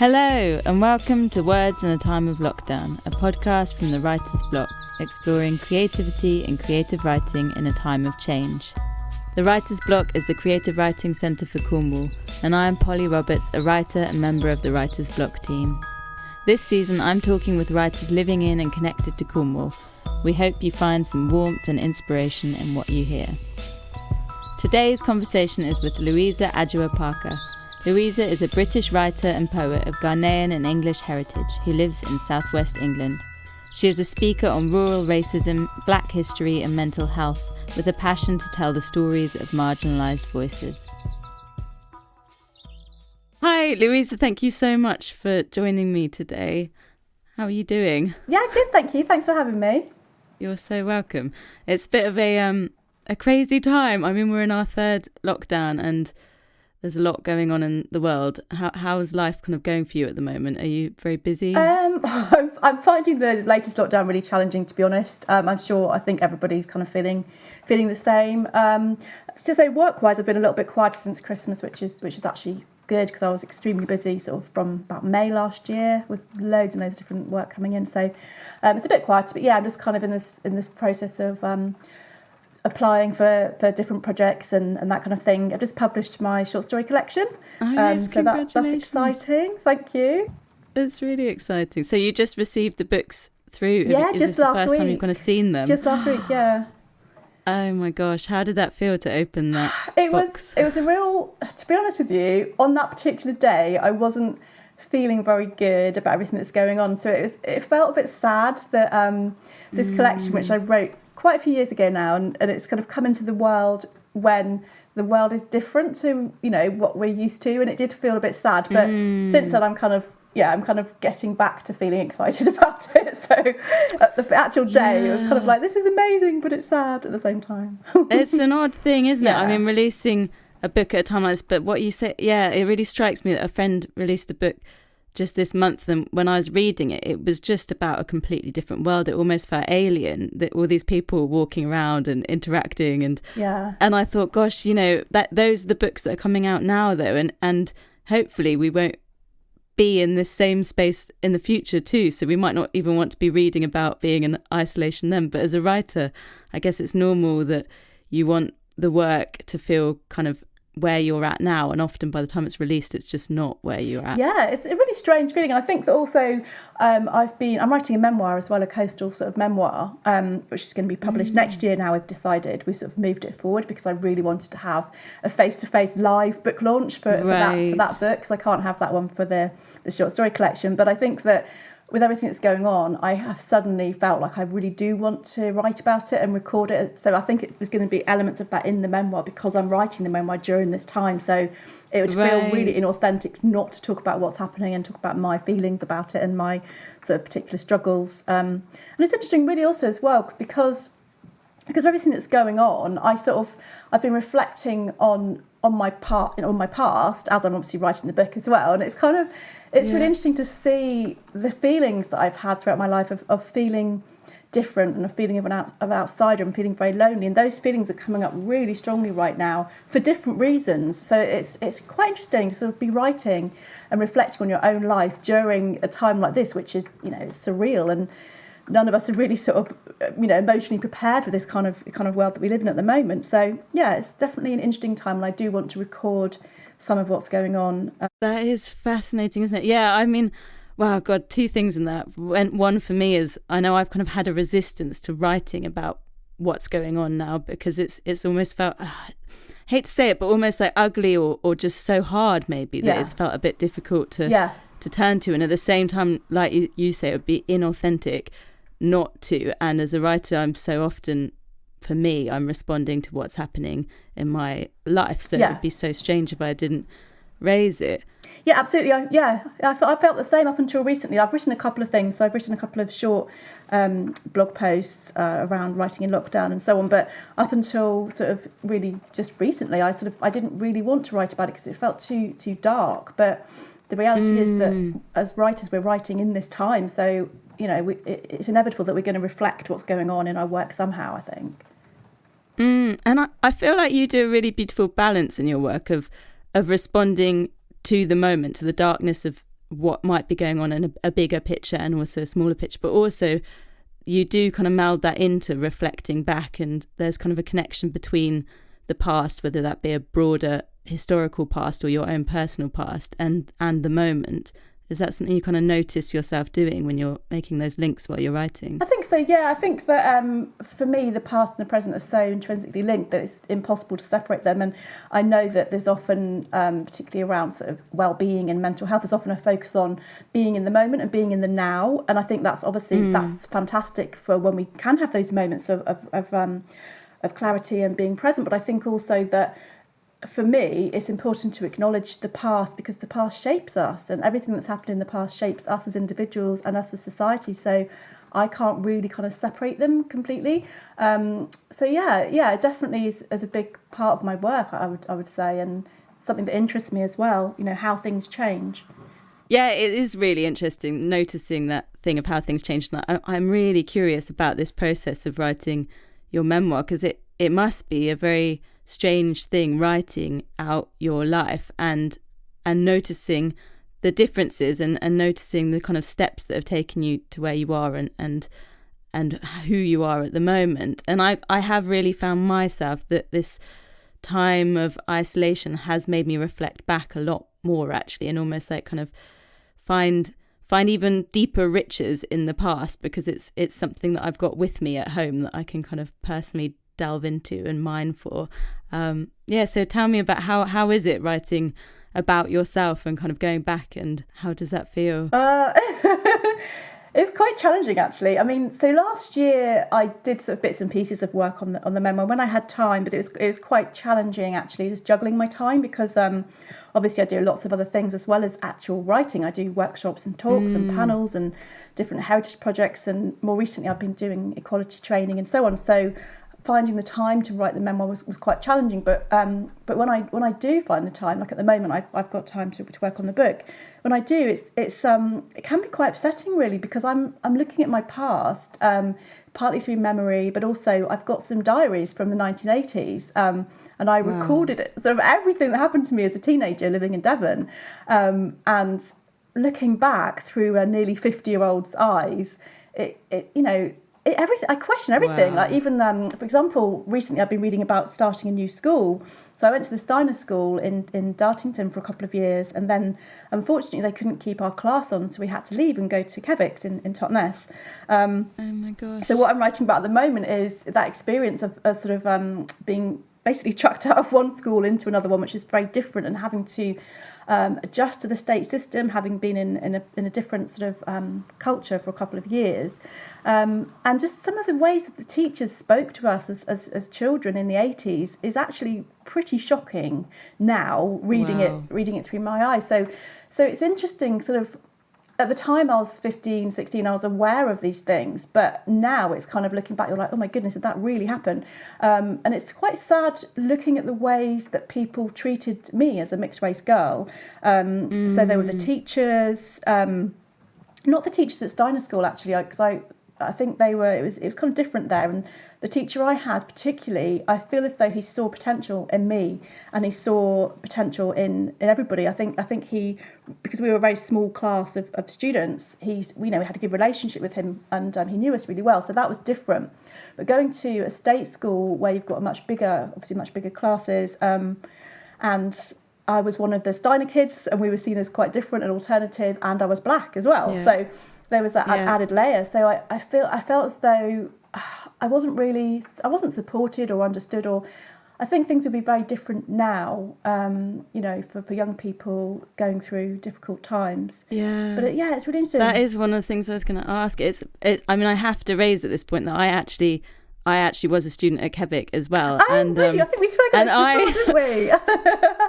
Hello and welcome to Words in a Time of Lockdown, a podcast from the Writer's Block, exploring creativity and creative writing in a time of change. The Writer's Block is the Creative Writing Centre for Cornwall, and I am Polly Roberts, a writer and member of the Writer's Block team. This season I'm talking with writers living in and connected to Cornwall. We hope you find some warmth and inspiration in what you hear. Today's conversation is with Louisa Adjoa Parker. Louisa is a British writer and poet of Ghanaian and English heritage who lives in southwest England. She is a speaker on rural racism, black history and mental health, with a passion to tell the stories of marginalised voices. Hi, Louisa, thank you so much for joining me today. How are you doing? Yeah, good, thank you. Thanks for having me. You're so welcome. It's a bit of a crazy time. I mean, we're in our third lockdown and there's a lot going on in the world. How is life kind of going for you at the moment? Are you very busy? I'm finding the latest lockdown really challenging, to be honest. I think everybody's kind of feeling the same. So work-wise, I've been a little bit quieter since Christmas, which is actually good because I was extremely busy sort of from about May last year with loads and loads of different work coming in. So it's a bit quieter, but yeah, I'm just kind of in this process of applying for different projects and that kind of thing. I've just published my short story collection. Oh, yes, so that's exciting. Thank you. It's really exciting. So you just received the books through? Yeah, is just this last the first week. time you've kind of seen them? Just last week, yeah. Oh my gosh, how did that feel to open that box? It was a real, to be honest with you, on that particular day, I wasn't feeling very good about everything that's going on. So it felt a bit sad that this collection, which I wrote quite a few years ago now, and it's kind of come into the world when the world is different to, you know, what we're used to, and it did feel a bit sad. But since then I'm kind of getting back to feeling excited about it. So at the actual day, it was kind of like, this is amazing, but it's sad at the same time. It's an odd thing, isn't it? Yeah. I mean, releasing a book at a time like this, but what you say, yeah, it really strikes me that a friend released a book just this month, and when I was reading it, it was just about a completely different world. It almost felt alien, that all these people walking around and interacting, and I thought, gosh, you know, that those are the books that are coming out now, though, and hopefully we won't be in this same space in the future too, so we might not even want to be reading about being in isolation then. But as a writer, I guess it's normal that you want the work to feel kind of where you're at now, and often by the time it's released it's just not where you're at. Yeah, it's a really strange feeling, and I think that also I'm writing a memoir as well, a coastal sort of memoir, which is going to be published next year. Now we've sort of moved it forward because I really wanted to have a face-to-face live book launch for that book, because I can't have that one for the short story collection. But I think that with everything that's going on, I have suddenly felt like I really do want to write about it and record it. So I think there's going to be elements of that in the memoir because I'm writing the memoir during this time. So it would feel really inauthentic not to talk about what's happening and talk about my feelings about it and my sort of particular struggles. And it's interesting really also as well because of everything that's going on, I've been reflecting on my past as I'm obviously writing the book as well. And it's really interesting to see the feelings that I've had throughout my life of feeling different and of feeling of an outsider and feeling very lonely. And those feelings are coming up really strongly right now for different reasons. So it's quite interesting to sort of be writing and reflecting on your own life during a time like this, which is, you know, it's surreal, and none of us are really sort of, you know, emotionally prepared for this kind of world that we live in at the moment. So yeah, it's definitely an interesting time, and I do want to record some of what's going on. That is fascinating, isn't it? Yeah, I mean, wow, God, two things in that. One for me is I know I've kind of had a resistance to writing about what's going on now because it's almost felt, hate to say it, but almost like ugly or just so hard maybe that it's felt a bit difficult to turn to. And at the same time, like you say, it would be inauthentic not to. And as a writer, I'm so often, for me, I'm responding to what's happening in my life. So it would be so strange if I didn't raise it. Yeah, absolutely. I felt the same up until recently. I've written a couple of things. So I've written a couple of short blog posts around writing in lockdown and so on. But up until sort of really just recently, I didn't really want to write about it because it felt too dark. But the reality is that as writers, we're writing in this time. So, you know, it's inevitable that we're going to reflect what's going on in our work somehow, I think. And I feel like you do a really beautiful balance in your work of responding to the moment, to the darkness of what might be going on in a bigger picture and also a smaller picture, but also you do kind of meld that into reflecting back, and there's kind of a connection between the past, whether that be a broader historical past or your own personal past, and the moment. Is that something you kind of notice yourself doing when you're making those links while you're writing? I think so, yeah. I think that for me, the past and the present are so intrinsically linked that it's impossible to separate them. And I know that there's often, particularly around sort of well-being and mental health, there's often a focus on being in the moment and being in the now. And I think that's obviously, that's fantastic for when we can have those moments of clarity and being present. But I think also that for me, it's important to acknowledge the past, because the past shapes us, and everything that's happened in the past shapes us as individuals and us as society. So I can't really kind of separate them completely. So it definitely is a big part of my work, I would say, and something that interests me as well, you know, how things change. Yeah, it is really interesting noticing that thing of how things change. I'm really curious about this process of writing your memoir, because it must be a very strange thing, writing out your life and noticing the differences and noticing the kind of steps that have taken you to where you are and who you are at the moment. And I have really found myself that this time of isolation has made me reflect back a lot more, actually, and almost like kind of find even deeper riches in the past, because it's something that I've got with me at home that I can kind of personally delve into and mine for. So tell me about how is it writing about yourself and kind of going back, and how does that feel? It's quite challenging, actually. I mean, so last year I did sort of bits and pieces of work on the memoir when I had time, but it was quite challenging, actually, just juggling my time, because obviously I do lots of other things as well as actual writing. I do workshops and talks and panels and different heritage projects, and more recently I've been doing equality training and so on. So finding the time to write the memoir was quite challenging, but when I do find the time, like at the moment I've got time to work on the book. When I do, it can be quite upsetting, really, because I'm looking at my past, partly through memory, but also I've got some diaries from the 1980s, and I recorded it, sort of everything that happened to me as a teenager living in Devon, and looking back through a nearly 50-year-old's eyes, everything. I question everything. Wow. Like even, for example, recently I've been reading about starting a new school. So I went to the Steiner School in Dartington for a couple of years, and then unfortunately they couldn't keep our class on, so we had to leave and go to Kevix in Totnes. Oh my gosh. So what I'm writing about at the moment is that experience of sort of being basically chucked out of one school into another one, which is very different, and having to adjust to the state system, having been in a different sort of culture for a couple of years, and just some of the ways that the teachers spoke to us as children in the 80s is actually pretty shocking now, reading it through my eyes. So it's interesting, sort of. At the time I was 15, 16, I was aware of these things, but now it's kind of looking back, you're like, oh my goodness, did that really happen? And it's quite sad looking at the ways that people treated me as a mixed race girl. So there were the teachers, not the teachers at Steiner School, actually, because I think it was kind of different there. And the teacher I had particularly, I feel as though he saw potential in me, and he saw potential in everybody. I think he, because we were a very small class of students, we had a good relationship with him, and he knew us really well. So that was different. But going to a state school where you've got much bigger classes, and I was one of the Steiner kids, and we were seen as quite different and alternative, and I was black as well. Yeah. So there was that added layer. So I felt as though I wasn't supported or understood, or I think things would be very different now, for young people going through difficult times. Yeah. But it's really interesting. That is one of the things I was going to ask. I have to raise at this point that I actually was a student at Kevik as well. Oh, and, really? I think we spoke about this before, didn't we?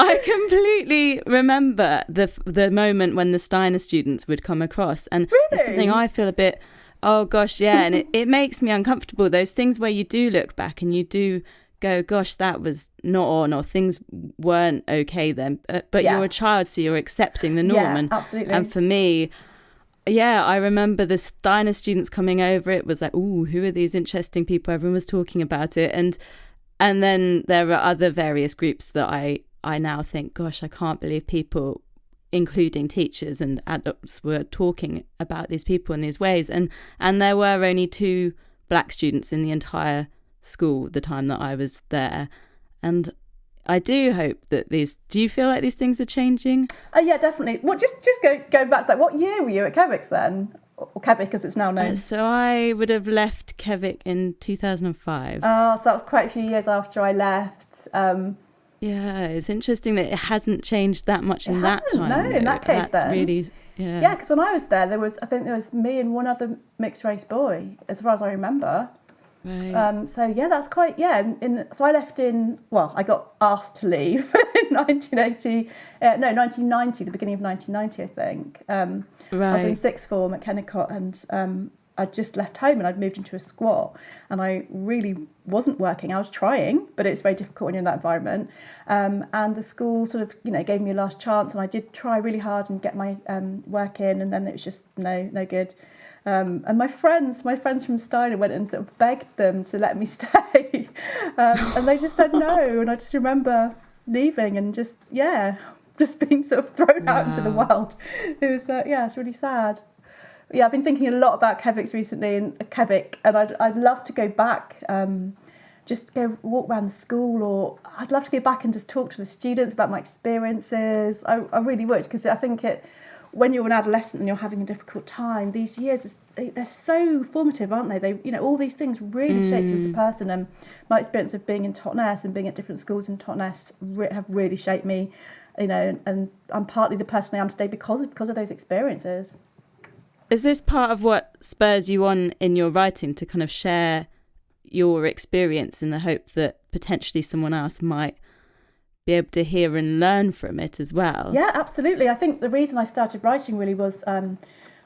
I completely remember the moment when the Steiner students would come across. And really? It's something I feel a bit, oh gosh, yeah. And it makes me uncomfortable. Those things where you do look back and you do go, gosh, that was not on, or things weren't okay then. But you're a child, so you're accepting the norm. Yeah, absolutely. And for me, I remember the Steiner students coming over. It was like, ooh, who are these interesting people? Everyone was talking about it. And then there are other various groups that I now think, gosh, I can't believe people including teachers and adults, were talking about these people in these ways. And there were only 2 black students in the entire school the time that I was there. And I do hope that do you feel like these things are changing? Yeah, definitely. Well, just go back to that. What year were you at Kevix then? Or Kevik as it's now known? So I would have left Kevik in 2005. Oh, so that was quite a few years after I left. Yeah, it's interesting that it hasn't changed that much in that time. No, in that case then. Really, yeah. Yeah, because when I was there, I think there was me and one other mixed race boy, as far as I remember. Right. So yeah, that's quite, so I left I got asked to leave in 1990, the beginning of 1990, I think. Right. I was in sixth form at Kennicott, and I'd just left home and I'd moved into a squat, and I really wasn't working. I was trying, but it's very difficult when you're in that environment. And the school sort of, gave me a last chance, and I did try really hard and get my work in, and then it was just no good. And my friends from Steiner went and sort of begged them to let me stay, and they just said no. And I just remember leaving and just being sort of thrown out into the world. It was it's really sad. Yeah, I've been thinking a lot about Kevik recently, and I'd love to go back, just go walk around the school, or I'd love to go back and just talk to the students about my experiences. I really would, because I think when you're an adolescent and you're having a difficult time, these years, they're so formative, aren't they? They, all these things really shape you as a person. And my experience of being in Totnes and being at different schools in Totnes have really shaped me, and I'm partly the person I am today because of those experiences. Is this part of what spurs you on in your writing, to kind of share your experience in the hope that potentially someone else might be able to hear and learn from it as well? Yeah, absolutely. I think the reason I started writing really was I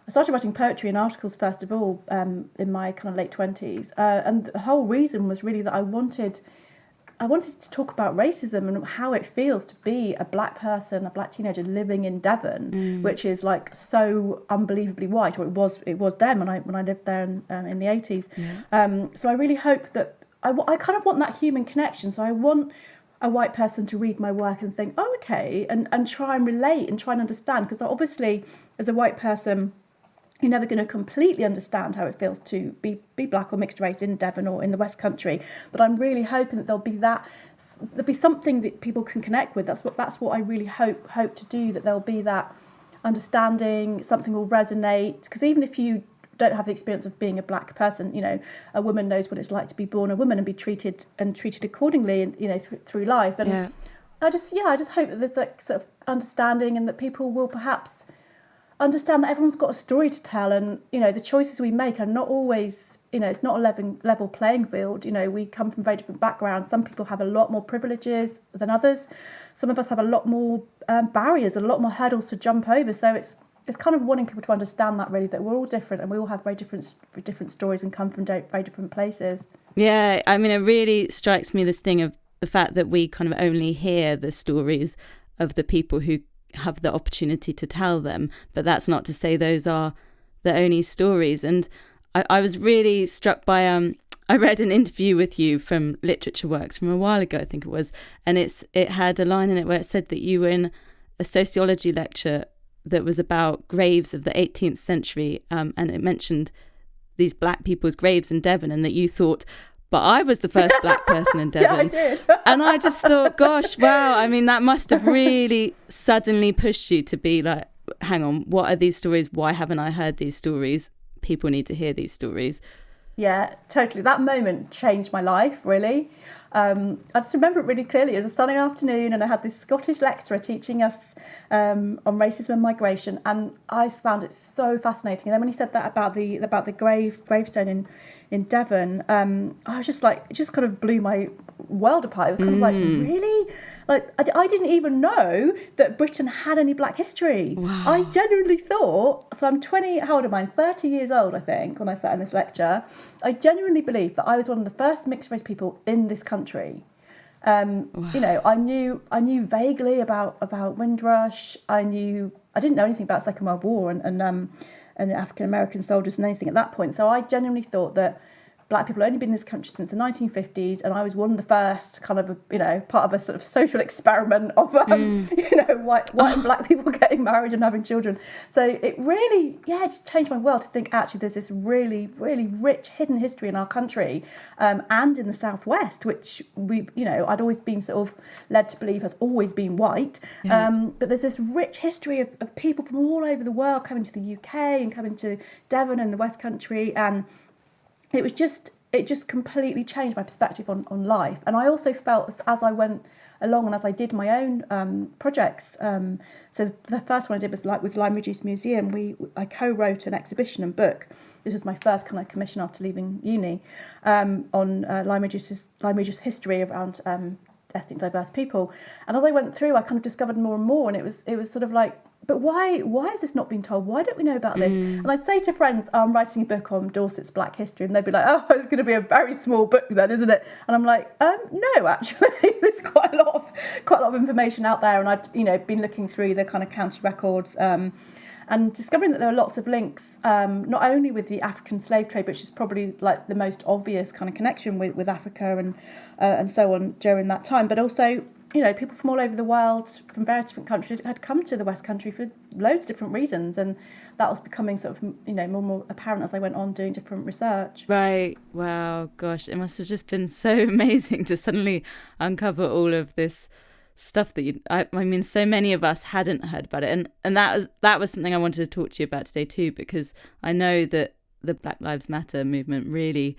started writing poetry and articles first of all in my kind of late 20s, and the whole reason was really that I wanted to talk about racism and how it feels to be a black person, a black teenager living in Devon, which is like so unbelievably white, or it was then when I lived there in the 80s. Yeah. So I really hope that I kind of want that human connection. So I want a white person to read my work and think, oh, okay, and try and relate and try and understand, because obviously as a white person, you're never going to completely understand how it feels to be black or mixed race in Devon or in the West Country. But I'm really hoping that there'll be something that people can connect with. That's what I really hope to do, that there'll be that understanding, something will resonate. Because even if you don't have the experience of being a black person, a woman knows what it's like to be born a woman and be treated accordingly, and through life. And yeah. I just hope that there's that sort of understanding, and that people will perhaps understand that everyone's got a story to tell, and the choices we make are not always, it's not a level playing field. We come from very different backgrounds. Some people have a lot more privileges than others. Some of us have a lot more barriers, a lot more hurdles to jump over. So it's kind of wanting people to understand that, really, that we're all different and we all have very different stories and come from very different places. Yeah, I mean, it really strikes me, this thing of the fact that we kind of only hear the stories of the people who have the opportunity to tell them, but that's not to say those are the only stories. And I was really struck by I read an interview with you from Literature Works from a while ago, I think it was, and it had a line in it where it said that you were in a sociology lecture that was about graves of the 18th century, and it mentioned these black people's graves in Devon, and that you thought, but I was the first black person in Devon. Yeah, I did. And I just thought, gosh, wow. I mean, that must have really suddenly pushed you to be like, hang on, what are these stories? Why haven't I heard these stories? People need to hear these stories. Yeah, totally. That moment changed my life, really. I just remember it really clearly. It was a sunny afternoon, and I had this Scottish lecturer teaching us on racism and migration, and I found it so fascinating. And then when he said that about the gravestone in Devon, I was just like, it just kind of blew my world apart. It was kind of like, really? Like, I didn't even know that Britain had any black history. Wow. I genuinely thought, so I'm 20, how old am I? I'm 30 years old, I think, when I sat in this lecture. I genuinely believed that I was one of the first mixed race people in this country. Wow. I knew vaguely about Windrush. I didn't know anything about the Second World War and African American soldiers and anything at that point. So I genuinely thought that black people had only been in this country since the 1950s, and I was one of the first kind of, part of a sort of social experiment of, white and black people getting married and having children. So it really, just changed my world to think actually there's this really, really rich hidden history in our country, and in the Southwest, which I'd always been sort of led to believe has always been white. But there's this rich history of people from all over the world coming to the UK and coming to Devon and the West Country, and it just completely changed my perspective on life. And I also felt as I went along and as I did my own projects, so the first one I did was with Lyme Reduced Museum. I co-wrote an exhibition and book. This was my first kind of commission after leaving uni, on Lyme Reduced history around ethnic diverse people. And as I went through, I kind of discovered more and more, and it was sort of like, but why has this not been told? Why don't we know about this? And I'd say to friends, I'm writing a book on Dorset's black history, and they'd be like, oh, it's going to be a very small book then, isn't it? And I'm like, no, actually, there's quite a lot of information out there. And I'd been looking through the kind of county records, and discovering that there are lots of links, not only with the African slave trade, which is probably like the most obvious kind of connection with Africa and so on during that time, but also people from all over the world, from various different countries, had come to the West Country for loads of different reasons, and that was becoming sort of more and more apparent as I went on doing different research. Right. Wow. Gosh, it must have just been so amazing to suddenly uncover all of this stuff that I mean, so many of us hadn't heard about it, and that was something I wanted to talk to you about today too, because I know that the Black Lives Matter movement really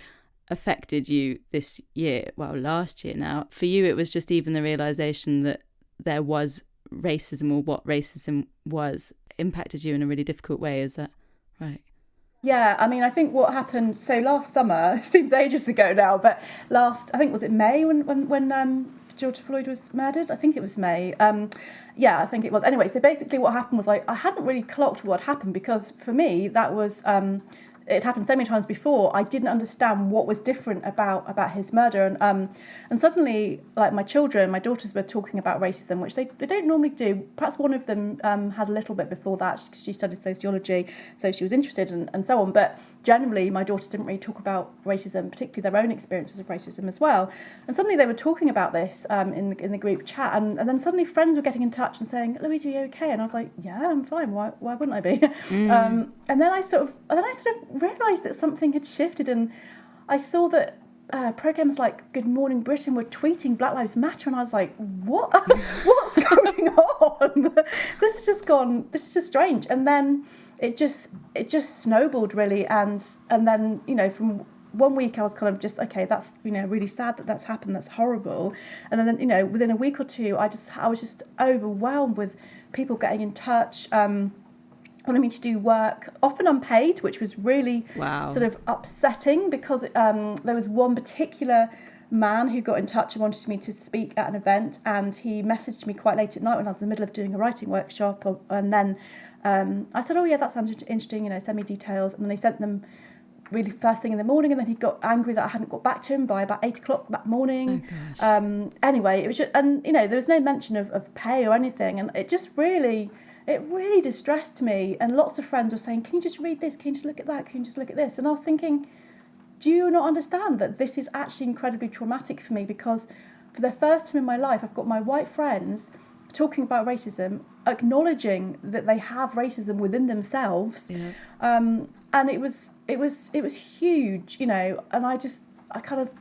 affected you this year, last year now. For you, it was just even the realization that there was racism, or what racism was, impacted you in a really difficult way. Is that right? Yeah, I mean, I think what happened, so last summer, seems ages ago now, but I think, was it May when George Floyd was murdered? I think it was May. I think it was. Anyway, so basically what happened was I hadn't really clocked what happened, because for me that was it happened so many times before. I didn't understand what was different about his murder, and suddenly, like, my daughters were talking about racism, which they don't normally do. Perhaps one of them had a little bit before that, because she studied sociology, so she was interested and so on. But generally, my daughters didn't really talk about racism, particularly their own experiences of racism as well. And suddenly they were talking about this in the group chat, and then suddenly friends were getting in touch and saying, "Louisa, are you okay?" And I was like, "Yeah, I'm fine. Why wouldn't I be?" And then I sort of realised that something had shifted, and I saw that programmes like Good Morning Britain were tweeting Black Lives Matter, and I was like, what? What's going on? This is just strange. And then it just snowballed, really, and then from one week I was kind of just, okay, that's really sad that's happened, that's horrible. And then within a week or two I was just overwhelmed with people getting in touch, wanted me to do work, often unpaid, which was really sort of upsetting, because there was one particular man who got in touch and wanted me to speak at an event, and he messaged me quite late at night when I was in the middle of doing a writing workshop, and then I said, "Oh yeah, that sounds interesting, send me details." And then I sent them really first thing in the morning, and then he got angry that I hadn't got back to him by about 8 o'clock that morning. Anyway, it was just, and there was no mention of pay or anything, and it really distressed me. And lots of friends were saying, "Can you just read this? Can you just look at that? Can you just look at this?" And I was thinking, do you not understand that this is actually incredibly traumatic for me? Because for the first time in my life, I've got my white friends talking about racism, acknowledging that they have racism within themselves. And it was huge, and I kind of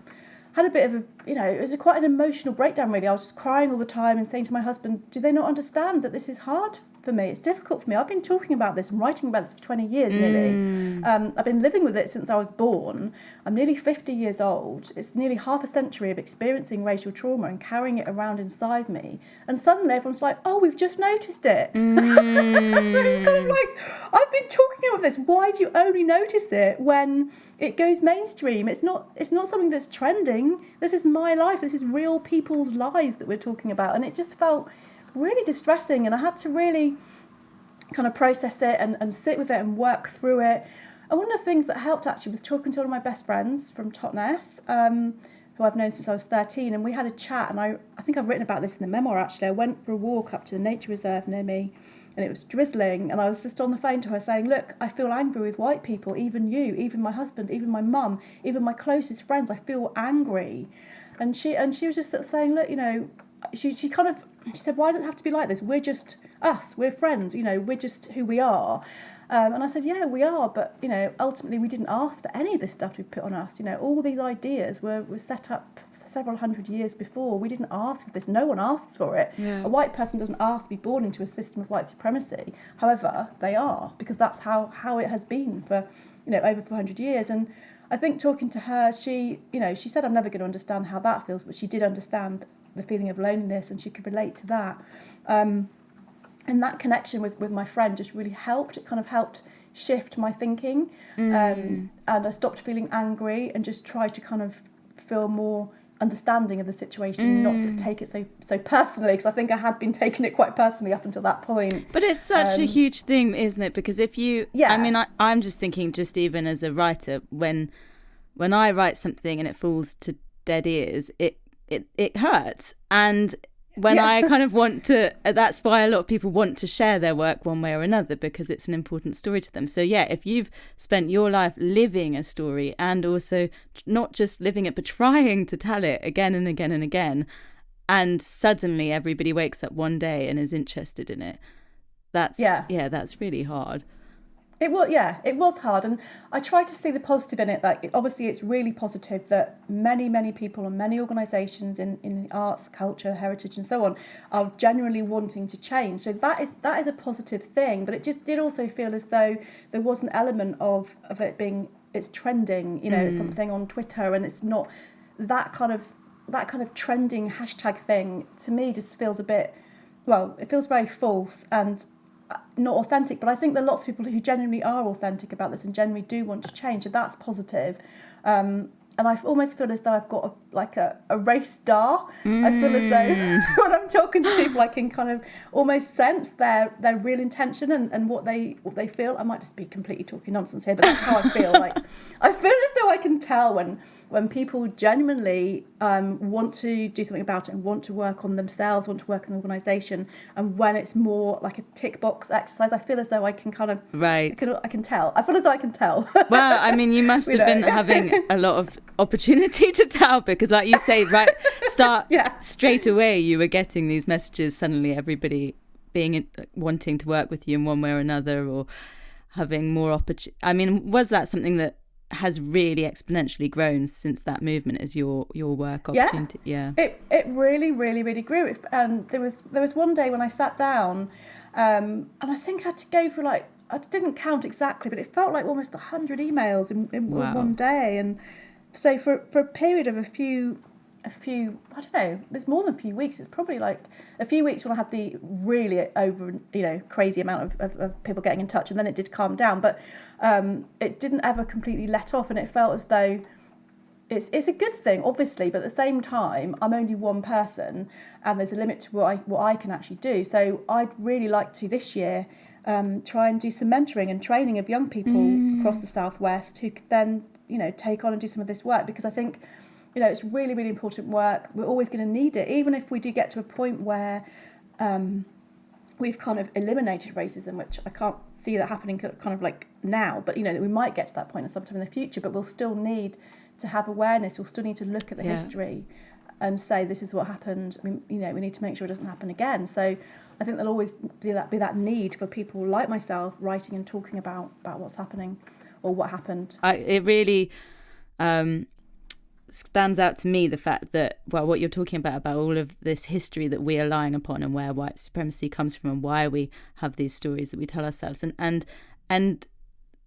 had a bit of it was quite an emotional breakdown, really. I was just crying all the time and saying to my husband, do they not understand that this is hard for me? It's difficult for me. I've been talking about this and writing about this for 20 years nearly. I've been living with it since I was born. I'm nearly 50 years old. It's nearly half a century of experiencing racial trauma and carrying it around inside me. And suddenly everyone's like, "Oh, we've just noticed it." So it's kind of like, I've been talking about this. Why do you only notice it when it goes mainstream? It's not something that's trending. This is my life. This is real people's lives that we're talking about. And it just felt really distressing, and I had to really kind of process it and sit with it and work through it. And one of the things that helped actually was talking to one of my best friends from Totnes, who I've known since I was 13, and we had a chat, and I think I've written about this in the memoir actually. I went for a walk up to the nature reserve near me, and it was drizzling, and I was just on the phone to her saying, look, I feel angry with white people, even you, even my husband, even my mum, even my closest friends, I feel angry. And she was just sort of saying, look, she said, why does it have to be like this? We're just us, we're friends, we're just who we are. And I said, yeah, we are, but, ultimately we didn't ask for any of this stuff to be put on us. All these ideas were set up for several hundred years before. We didn't ask for this. No one asks for it. Yeah. A white person doesn't ask to be born into a system of white supremacy. However, they are, because that's how it has been for, over 400 years. And I think talking to her, she said, I'm never going to understand how that feels, but she did understand the feeling of loneliness, and she could relate to that. And that connection with my friend just really helped. It kind of helped shift my thinking. And I stopped feeling angry and just tried to kind of feel more understanding of the situation, not sort of take it so personally, because I think I had been taking it quite personally up until that point. But it's such a huge thing, isn't it? Because if you, I'm just thinking, just even as a writer, when I write something and it falls to dead ears, it hurts. And when I kind of want to, that's why a lot of people want to share their work one way or another, because it's an important story to them. So yeah, if you've spent your life living a story and also not just living it, but trying to tell it again and again and again, and suddenly everybody wakes up one day and is interested in it, that's really hard. It was hard, and I tried to see the positive in it. Like, obviously, it's really positive that many, many people and many organisations in the arts, culture, heritage, and so on are genuinely wanting to change. So that is a positive thing. But it just did also feel as though there was an element of it being, it's trending, it's something on Twitter, and it's not that kind of trending hashtag thing. To me, just feels a bit, it feels very false and not authentic. But I think there are lots of people who genuinely are authentic about this and genuinely do want to change, and that's positive. And I almost feel as though I've got a race star. I feel as though when I'm talking to people, I can kind of almost sense their real intention and what they feel. I might just be completely talking nonsense here, but that's how I feel. Like, I feel as though I can tell when people genuinely want to do something about it and want to work on themselves, want to work in an organisation, and when it's more like a tick box exercise, I feel as though I can kind of I can tell. I feel as though I can tell. Well, I mean, you must have been having a lot of opportunity to tell, because like you say, straight away you were getting these messages, suddenly everybody wanting to work with you in one way or another, or having more opportunity. I mean, was that something that has really exponentially grown since that movement, as your work opportunity? It really, really, really grew. And there was one day when I sat down, and I think I had to go for I didn't count exactly, but it felt like almost 100 emails in one day. And so for a period of a few, I don't know, it's more than a few weeks. It's probably like a few weeks when I had the really crazy amount of people getting in touch, and then it did calm down. But it didn't ever completely let off, and it felt as though it's a good thing, obviously, but at the same time, I'm only one person, and there's a limit to what I can actually do. So I'd really like to this year try and do some mentoring and training of young people across the Southwest who could then take on and do some of this work, because I think it's really, really important work. We're always going to need it, even if we do get to a point where we've kind of eliminated racism, which I can't see that happening kind of like now, but we might get to that point at sometime in the future, but we'll still need to have awareness. We'll still need to look at the history and say, this is what happened. I mean, we need to make sure it doesn't happen again. So I think there'll always be that need for people like myself writing and talking about what's happening or what happened. It really stands out to me, the fact that, what you're talking about all of this history that we are lying upon, and where white supremacy comes from, and why we have these stories that we tell ourselves, and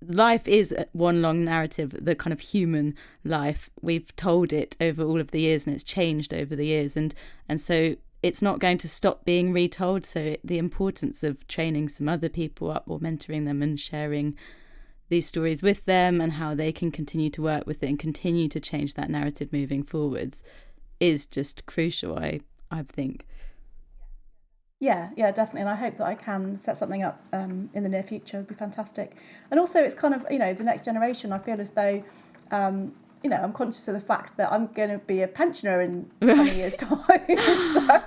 life is one long narrative, the kind of human life. We've told it over all of the years, and it's changed over the years, and so it's not going to stop being retold. So the importance of training some other people up, or mentoring them and sharing these stories with them, and how they can continue to work with it and continue to change that narrative moving forwards, is just crucial, I think. Yeah, definitely. And I hope that I can set something up in the near future. It would be fantastic. And also, it's kind of, the next generation, I feel as though, I'm conscious of the fact that I'm going to be a pensioner in 20 years' time. So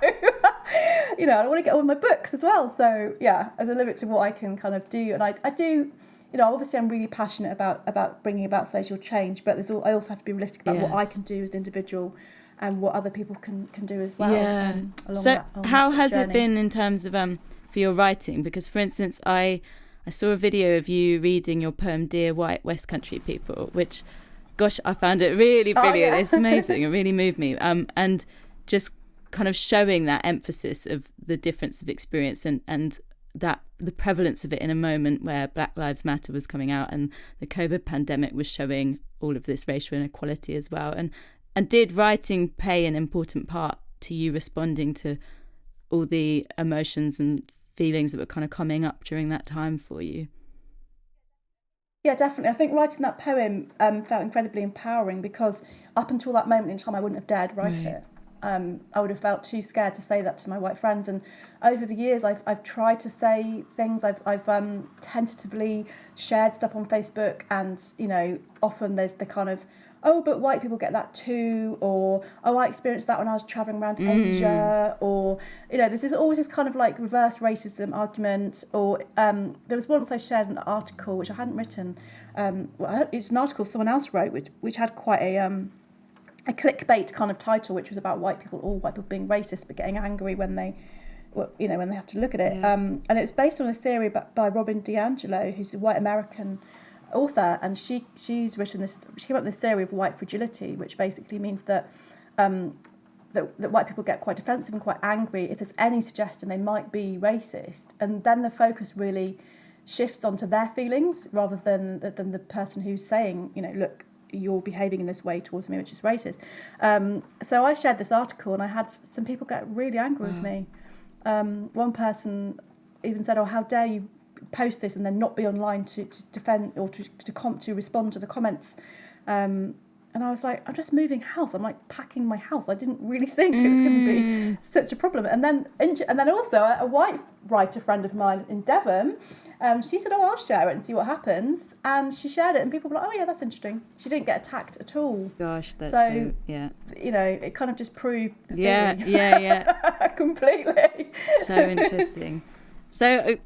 you know, I want to get on with my books as well. So yeah, there's a limit to what I can kind of do. And I do, you know, obviously I'm really passionate about bringing about social change, but I also have to be realistic about what I can do as an individual and what other people can do as well. Yeah. So how has it been in terms of for your writing? Because, for instance, I saw a video of you reading your poem Dear White West Country People, which, gosh, I found it really brilliant. It's amazing. It really moved me. And just kind of showing that emphasis of the difference of experience and that the prevalence of it in a moment where Black Lives Matter was coming out and the COVID pandemic was showing all of this racial inequality as well. And did writing play an important part to you responding to all the emotions and feelings that were kind of coming up during that time for you? Yeah, definitely. I think writing that poem felt incredibly empowering, because up until that moment in time, I wouldn't have dared write it. I would have felt too scared to say that to my white friends. And over the years, I've tried to say things. I've tentatively shared stuff on Facebook, and, you know, often there's the kind of, oh, but white people get that too, or, oh, I experienced that when I was travelling around Asia, or, you know, there's always this kind of like reverse racism argument. Or there was once I shared an article which I hadn't written. It's an article someone else wrote, which had quite a clickbait kind of title, which was about all white people being racist but getting angry when they, you know, when they have to look at it. And it was based on a theory by Robin DiAngelo, who's a white American author, and she's written this. She came up with this theory of white fragility, which basically means that that white people get quite defensive and quite angry if there's any suggestion they might be racist, and then the focus really shifts onto their feelings rather than the person who's saying, you know, look, you're behaving in this way towards me, which is racist. So I shared this article, and I had some people get really angry with me. One person even said, "Oh, how dare you post this and then not be online to defend or to respond to the comments." And I was like, I'm just moving house. I'm like packing my house. I didn't really think it was going to be such a problem. And then also a white writer friend of mine in Devon, she said, "Oh, I'll share it and see what happens." And she shared it, and people were like, "Oh yeah, that's interesting." She didn't get attacked at all. Gosh, that's so yeah. You know, it kind of just proved the theory. Yeah. Completely. So interesting. So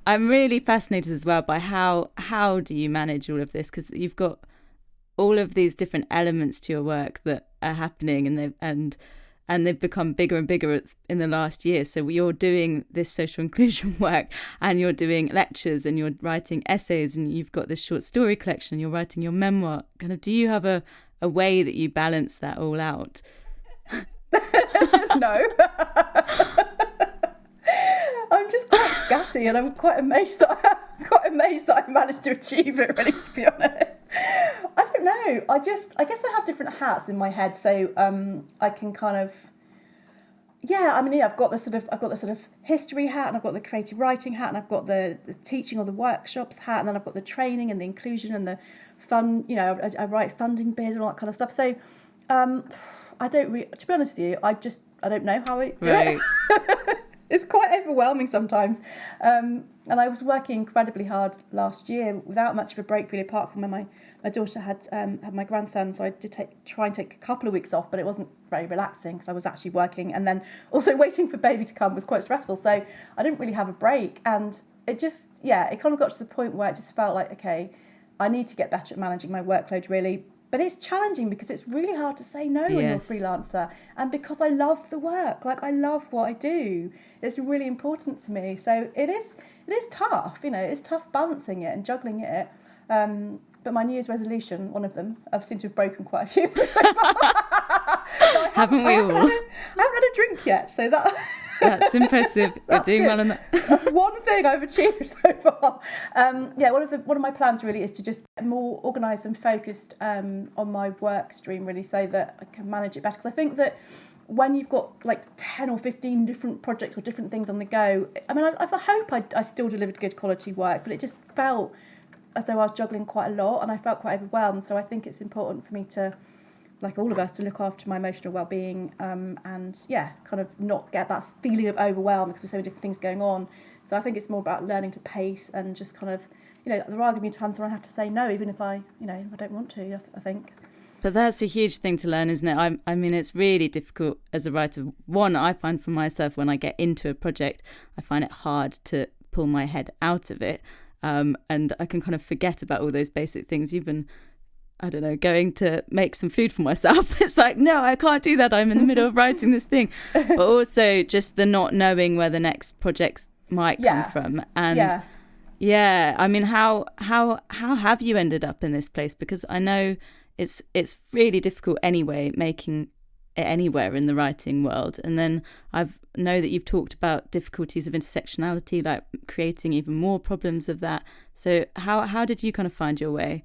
I'm really fascinated as well by how do you manage all of this, because you've got all of these different elements to your work that are happening, and they've become bigger and bigger in the last year. So you're doing this social inclusion work, and you're doing lectures, and you're writing essays, and you've got this short story collection, and you're writing your memoir. Kind of, do you have a way that you balance that all out? No. I'm just quite scatty, and I'm quite amazed that I managed to achieve it, really, to be honest. I don't know. I guess I have different hats in my head, so I can kind of, I've got the sort of history hat, and I've got the creative writing hat, and I've got the teaching or the workshops hat, and then I've got the training and the inclusion and the fun. You know, I write funding bids and all that kind of stuff. So I don't really, to be honest with you, I don't know how I do it. It's quite overwhelming sometimes. And I was working incredibly hard last year without much of a break, really, apart from when my daughter had my grandson. So I did try and take a couple of weeks off, but it wasn't very relaxing because I was actually working. And then also waiting for baby to come was quite stressful. So I didn't really have a break. And it it kind of got to the point where it just felt like, okay, I need to get better at managing my workload, really. But it's challenging because it's really hard to say no when you're a freelancer. And because I love the work, like I love what I do, it's really important to me. So it is tough, you know, it's tough balancing it and juggling it. But my New Year's resolution, one of them, I've seemed to have broken quite a few of them so far. So haven't we all? I haven't had a drink yet, so that's impressive. You're doing well on that. That's one thing I've achieved so far. One of my plans really is to just get more organised and focused on my work stream, really, so that I can manage it better. Because I think that when you've got like 10 or 15 different projects or different things on the go, I mean, I hope I still delivered good quality work, but it just felt as though I was juggling quite a lot, and I felt quite overwhelmed. So I think it's important for me to, like all of us, to look after my emotional well-being and kind of not get that feeling of overwhelm because there's so many different things going on. So I think it's more about learning to pace and just kind of, you know, there are going to be times when I have to say no, even if I don't want to, I think. But that's a huge thing to learn, isn't it? I mean, it's really difficult as a writer. One, I find for myself, when I get into a project, I find it hard to pull my head out of it. And I can kind of forget about all those basic things, even, I don't know, going to make some food for myself. It's like, no, I can't do that. I'm in the middle of writing this thing. But also just the not knowing where the next projects might come from. And I mean, how have you ended up in this place? Because I know it's really difficult anyway, making it anywhere in the writing world. And then I know that you've talked about difficulties of intersectionality, like creating even more problems of that. So how did you kind of find your way?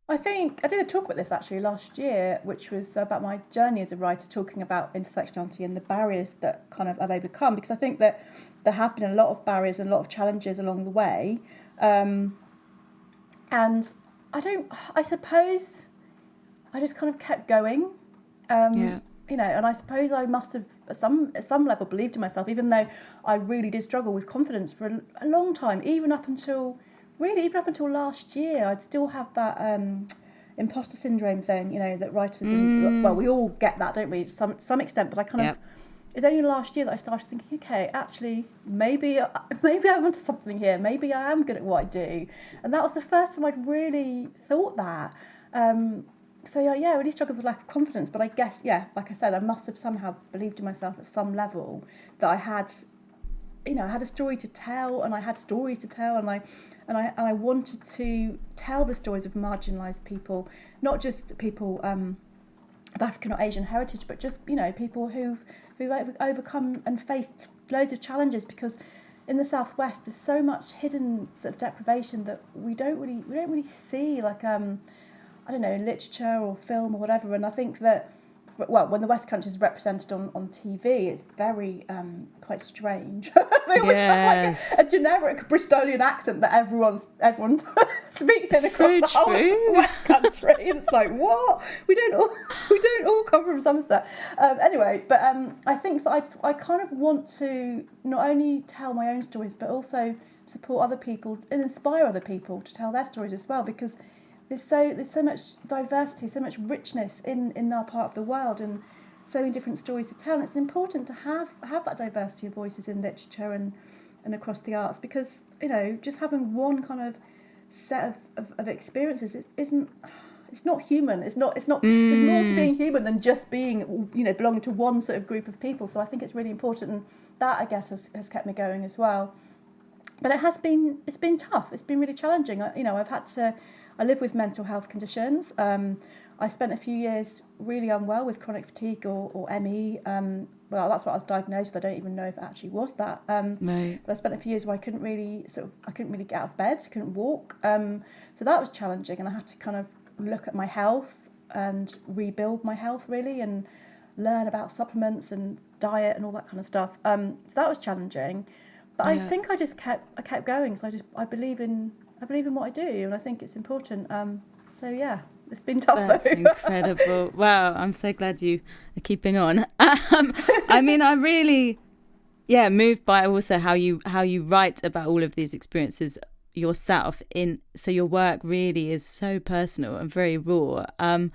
I think I did a talk about this actually last year, which was about my journey as a writer, talking about intersectionality and the barriers that kind of I've overcome, because I think that there have been a lot of barriers and a lot of challenges along the way. And I suppose I just kind of kept going, you know, and I suppose I must have at some level believed in myself, even though I really did struggle with confidence for a long time, even up until last year. I'd still have that imposter syndrome thing, you know, that writers, well, we all get that, don't we, to some extent, but I kind of, it's only last year that I started thinking, okay, actually, maybe I'm onto something here. Maybe I am good at what I do. And that was the first time I'd really thought that. So I really struggled with lack of confidence. But I guess, like I said, I must have somehow believed in myself at some level that I had, you know, I had a story to tell, and I had stories to tell, and I wanted to tell the stories of marginalised people, not just people of African or Asian heritage, but just, you know, people who've overcome and faced loads of challenges, because in the Southwest there's so much hidden sort of deprivation that we don't really see, like I don't know, in literature or film or whatever. And I think that, well, when the West Country is represented on TV, it's very quite strange. They always have like a generic Bristolian accent that everyone speaks in across the whole West Country. And it's like, what? We don't all come from Somerset. Anyway, but I think that I kind of want to not only tell my own stories, but also support other people and inspire other people to tell their stories as well, because there's so much diversity, so much richness in our part of the world, and so many different stories to tell. And it's important to have that diversity of voices in literature and across the arts, because, you know, just having one kind of set of experiences it's not human. It's not. There's more to being human than just being, you know, belonging to one sort of group of people. So I think it's really important, and that, I guess, has kept me going as well. But it's been tough. It's been really challenging. I live with mental health conditions. I spent a few years really unwell with chronic fatigue or ME. Well, that's what I was diagnosed with. I don't even know if it actually was that. Right. But I spent a few years where I couldn't really get out of bed, couldn't walk. So that was challenging, and I had to kind of look at my health and rebuild my health, really, and learn about supplements and diet and all that kind of stuff. So that was challenging. But I think I kept going. So I believe in what I do, and I think it's important. It's been tough. That's though. Incredible. Wow, I'm so glad you are keeping on. I mean, I'm really, moved by also how you write about all of these experiences yourself. So your work really is so personal and very raw. I'm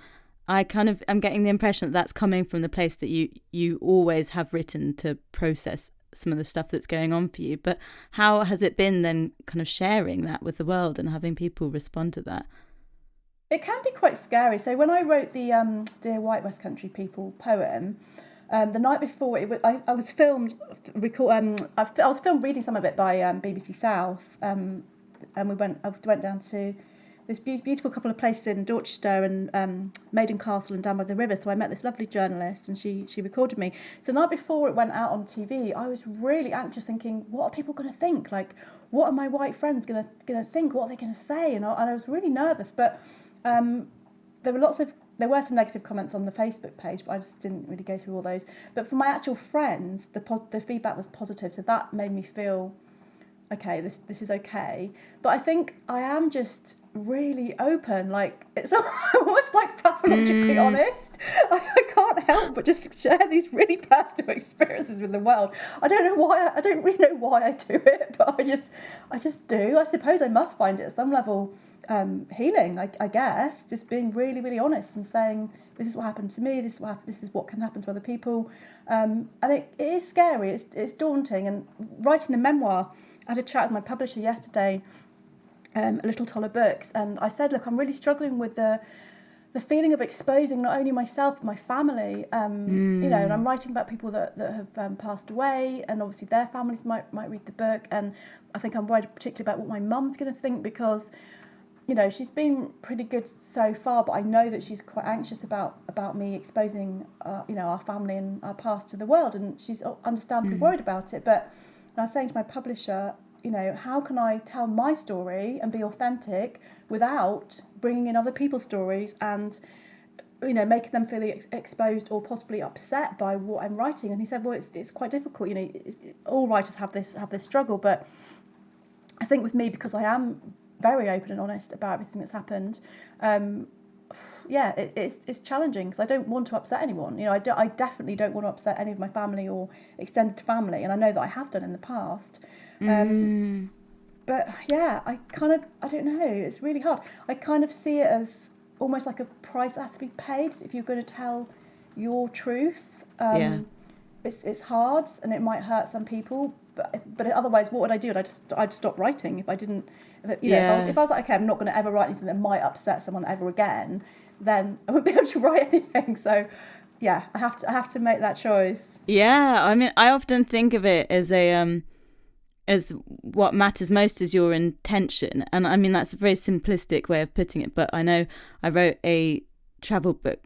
getting the impression that that's coming from the place that you always have written to process some of the stuff that's going on for you. But how has it been then kind of sharing that with the world and having people respond to that? It can be quite scary. So when I wrote the Dear White West Country People poem, the night before I was filmed reading some of it by BBC South, and I went down to this beautiful couple of places in Dorchester and Maiden Castle and down by the river. So I met this lovely journalist, and she recorded me. So the night before it went out on TV, I was really anxious, thinking, what are people going to think? Like, what are my white friends going to think? What are they going to say? And I was really nervous. But there were some negative comments on the Facebook page, but I just didn't really go through all those. But for my actual friends, the feedback was positive, so that made me feel, okay, this is okay. But I think I am just really open, like it's almost like pathologically honest. I can't help but just share these really personal experiences with the world. I don't really know why I do it, but I just do. I suppose I must find it at some level healing, I guess, just being really, really honest and saying, this is what happened to me, this is what can happen to other people. And it is scary, it's daunting. And writing the memoir, I had a chat with my publisher yesterday, Little Toller Books, and I said, look, I'm really struggling with the feeling of exposing not only myself but my family, you know, and I'm writing about people that have passed away, and obviously their families might read the book, and I think I'm worried particularly about what my mum's going to think, because, you know, she's been pretty good so far, but I know that she's quite anxious about me exposing, you know, our family and our past to the world, and she's understandably worried about it. But I was saying to my publisher, you know, how can I tell my story and be authentic without bringing in other people's stories and, you know, making them feel exposed or possibly upset by what I'm writing? And he said, well, it's quite difficult. You know, all writers have this struggle, but I think with me, because I am very open and honest about everything that's happened, it's challenging, because I don't want to upset anyone. You know, I definitely don't want to upset any of my family or extended family, and I know that I have done in the past. But yeah, I don't know, it's really hard. I kind of see it as almost like a price that has to be paid if you're going to tell your truth. It's hard, and it might hurt some people, but otherwise, what would I do? I'd stop writing if I didn't. You know, if I was like, okay, I'm not going to ever write anything that might upset someone ever again, then I wouldn't be able to write anything. So yeah, I have to make that choice. Yeah, I mean, I often think of it as as what matters most is your intention, and I mean that's a very simplistic way of putting it. But I know I wrote a travel book,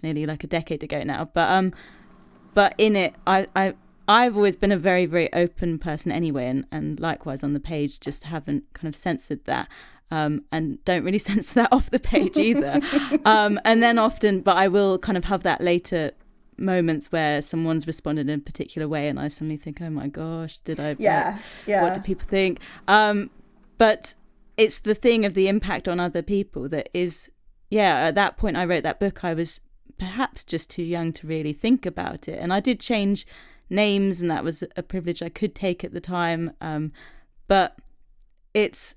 nearly like a decade ago now. But in it, I've always been a very, very open person anyway, and likewise on the page, just haven't kind of censored that. And don't really censor that off the page either. And then often, but I will kind of have that later moments where someone's responded in a particular way, and I suddenly think, oh my gosh, did I? What do people think? But it's the thing of the impact on other people that is, at that point I wrote that book, I was perhaps just too young to really think about it. And I did change names, and that was a privilege I could take at the time. But it's,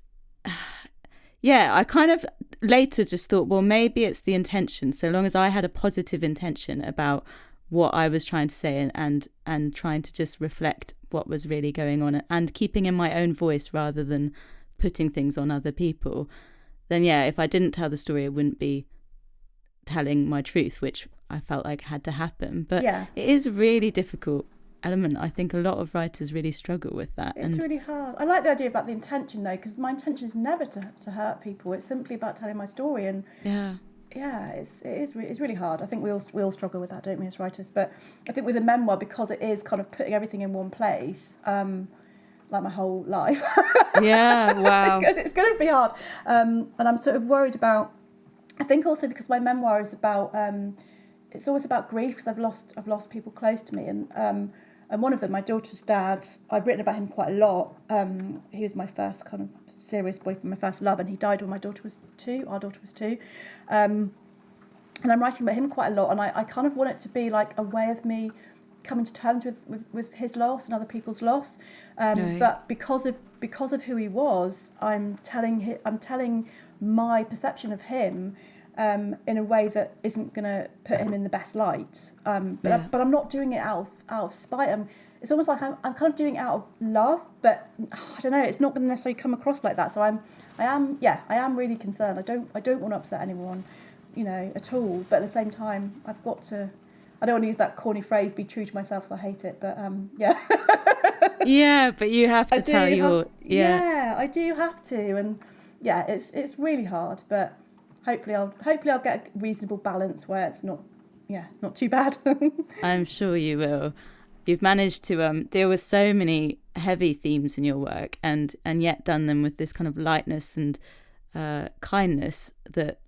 I kind of later just thought, well, maybe it's the intention. So long as I had a positive intention about what I was trying to say, and trying to just reflect what was really going on, and keeping in my own voice rather than putting things on other people, then if I didn't tell the story, I wouldn't be telling my truth, which I felt like had to happen. But it is a really difficult element. I think a lot of writers really struggle with that. It's really hard. I like the idea about the intention though, because my intention is never to hurt people. It's simply about telling my story, and it's really hard. I think we all struggle with that, don't we, as writers? But I think with a memoir, because it is kind of putting everything in one place, like my whole life. Wow. It's going to be hard, and I'm sort of worried about. I think also because my memoir is about. It's always about grief, because I've lost people close to me, and one of them, my daughter's dad, I've written about him quite a lot. He was my first kind of serious boyfriend, my first love, and he died when my daughter was 2. Our daughter was 2. And I'm writing about him quite a lot, and I kind of want it to be like a way of me coming to terms with his loss and other people's loss. But because of who he was, I'm telling my perception of him in a way that isn't going to put him in the best light. But I'm not doing it out of spite. It's almost like I'm kind of doing it out of love, but I don't know, it's not going to necessarily come across like that. So I am really concerned. I don't want to upset anyone, at all. But at the same time, I don't want to use that corny phrase, be true to myself, because I hate it. But but you have to tell your... I do have to. And it's really hard, but hopefully I'll get a reasonable balance where it's not too bad. I'm sure you will. You've managed to deal with so many heavy themes in your work, and yet done them with this kind of lightness and kindness that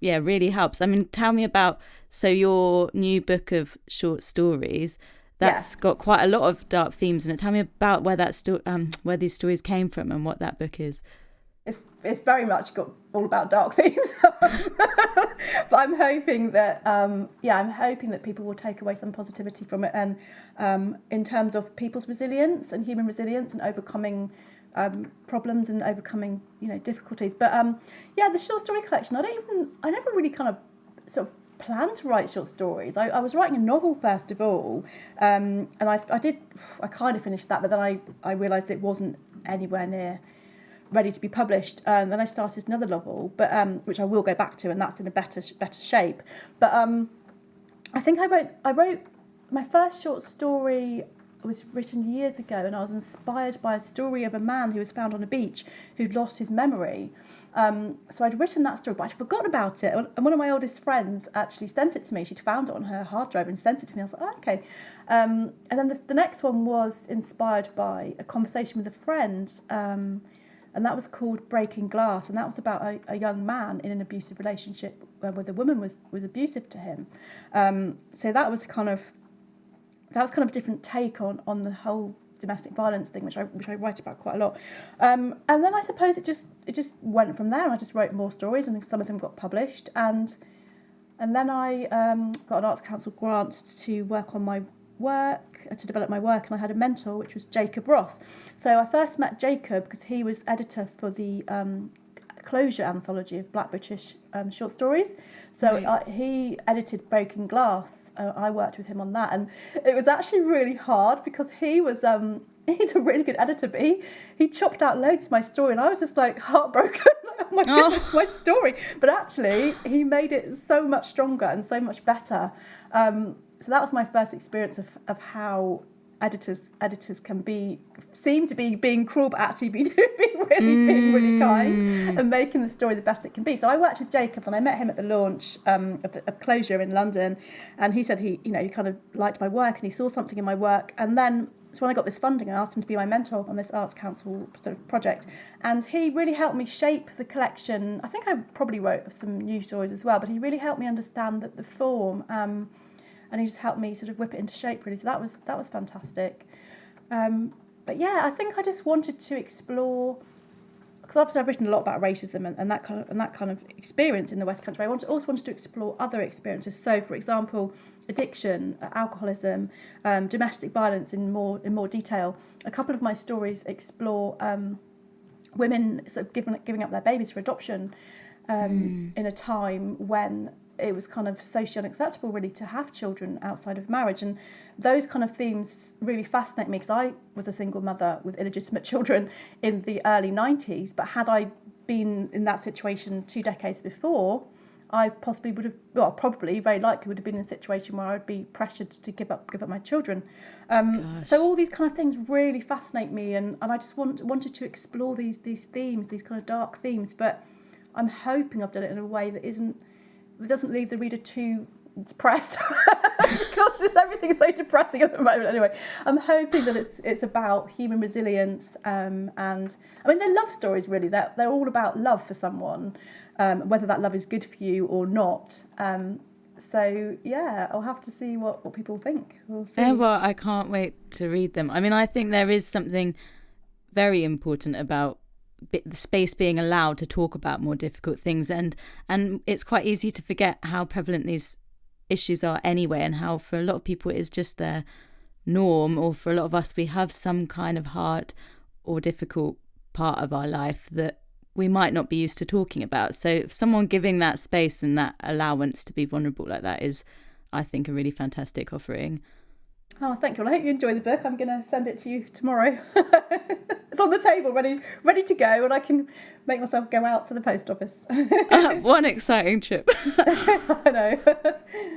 really helps. I mean, tell me about your new book of short stories that's got quite a lot of dark themes in it. Tell me about where these stories came from and what that book is. It's very much got all about dark themes, but I'm hoping that people will take away some positivity from it, and in terms of people's resilience and human resilience and overcoming problems and overcoming, difficulties. But the short story collection, I never really kind of sort of planned to write short stories. I was writing a novel first of all, and I kind of finished that, but then I realised it wasn't anywhere near ready to be published. Then I started another novel, but which I will go back to, and that's in a better shape. But I think I wrote my first short story was written years ago, and I was inspired by a story of a man who was found on a beach who'd lost his memory. So I'd written that story, but I'd forgotten about it. And one of my oldest friends actually sent it to me. She'd found it on her hard drive and sent it to me. I was like, oh, okay. And then the next one was inspired by a conversation with a friend, and that was called Breaking Glass, and that was about a young man in an abusive relationship where the woman was abusive to him. So that was kind of a different take on the whole domestic violence thing, which I write about quite a lot. And then I suppose it just went from there, and I just wrote more stories, and some of them got published. And then I got an Arts Council grant to work on my work, to develop my work, and I had a mentor, which was Jacob Ross. So I first met Jacob because he was editor for the Closure anthology of Black British short stories. So right. he edited Breaking Glass. I worked with him on that, and it was actually really hard because he was he's a really good editor, but he chopped out loads of my story, and I was just like heartbroken. Like, oh my goodness, my story. But actually, he made it so much stronger and so much better. So that was my first experience of how editors can seem to be being cruel, but actually being really kind and making the story the best it can be. So I worked with Jacob, and I met him at the launch of Closure in London, and he said he kind of liked my work, and he saw something in my work. And then so when I got this funding, I asked him to be my mentor on this Arts Council sort of project, and he really helped me shape the collection. I think I probably wrote some new stories as well, but he really helped me understand the form. And he just helped me sort of whip it into shape, really. So that was fantastic. But yeah, I think I just wanted to explore, because obviously I've written a lot about racism and that kind of experience in the West Country. I also wanted to explore other experiences. So, for example, addiction, alcoholism, domestic violence in more detail. A couple of my stories explore women sort of giving up their babies for adoption in a time when it was kind of socially unacceptable, really, to have children outside of marriage. And those kind of themes really fascinate me, because I was a single mother with illegitimate children in the early 90s. But had I been in that situation 2 decades before, I possibly would have, well, probably, very likely would have been in a situation where I would be pressured to give up my children. So all these kind of things really fascinate me, and I just wanted to explore these themes, these kind of dark themes. But I'm hoping I've done it in a way that doesn't leave the reader too depressed, because everything is so depressing at the moment. Anyway, I'm hoping that it's about human resilience, and I mean, they're love stories, really. They're all about love for someone, whether that love is good for you or not. So yeah, I'll have to see what people think. We'll see. Yeah, well, I can't wait to read them. I mean, I think there is something very important about the space being allowed to talk about more difficult things, and it's quite easy to forget how prevalent these issues are anyway, and how for a lot of people it is just their norm, or for a lot of us we have some kind of hard or difficult part of our life that we might not be used to talking about. So if someone giving that space and that allowance to be vulnerable like that is, I think, a really fantastic offering. Oh, thank you. Well, I hope you enjoy the book. I'm going to send it to you tomorrow. It's on the table, ready to go, and I can make myself go out to the post office. One exciting trip. I know.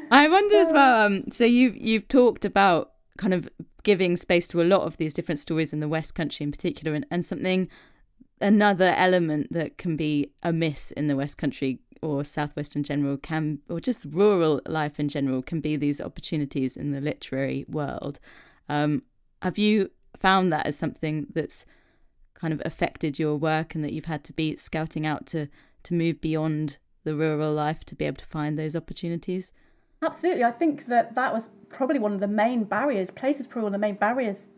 I wonder as well, so you've talked about kind of giving space to a lot of these different stories in the West Country in particular, and another element that can be amiss in the West Country or Southwest in general or just rural life in general, can be these opportunities in the literary world. Have you found that as something that's kind of affected your work, and that you've had to be scouting out to move beyond the rural life to be able to find those opportunities? Absolutely. I think that was probably one of the main barriers. Place was probably one of the main barriers